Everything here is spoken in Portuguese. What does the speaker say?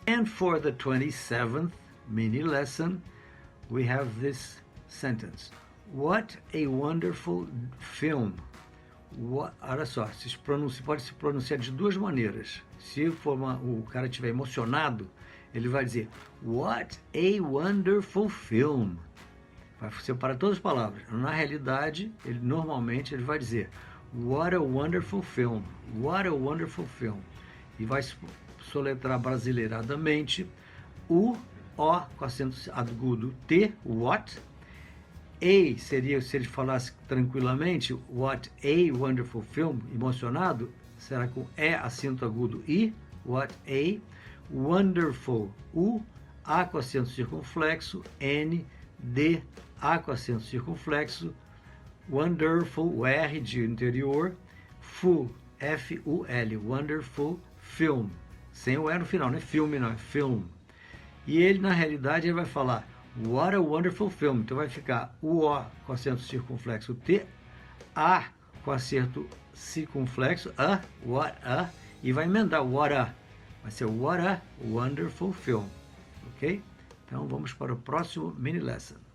And for the 27th mini lesson, we have this sentence. What a wonderful film. Olha só, pode se pronunciar de duas maneiras. Se for o cara estiver emocionado, ele vai dizer What a wonderful film. Vai separar todas as palavras. Na realidade, normalmente ele vai dizer What a wonderful film. What a wonderful film. E vai soletrar brasileiradamente o com acento agudo T, what. A seria, se ele falasse tranquilamente, what a wonderful film, emocionado, será com E, acento agudo I, what a wonderful, U, A com acento circunflexo, N, D, A com acento circunflexo, wonderful, o R de interior, full, F-U-L, wonderful film, sem o E no final, não é filme não, é film. E ele, na realidade, ele vai falar What a wonderful film. Então vai ficar o O com acento circunflexo T, A com acento circunflexo, what a, e vai emendar what a. Vai ser What a wonderful film. Ok? Então vamos para o próximo mini lesson.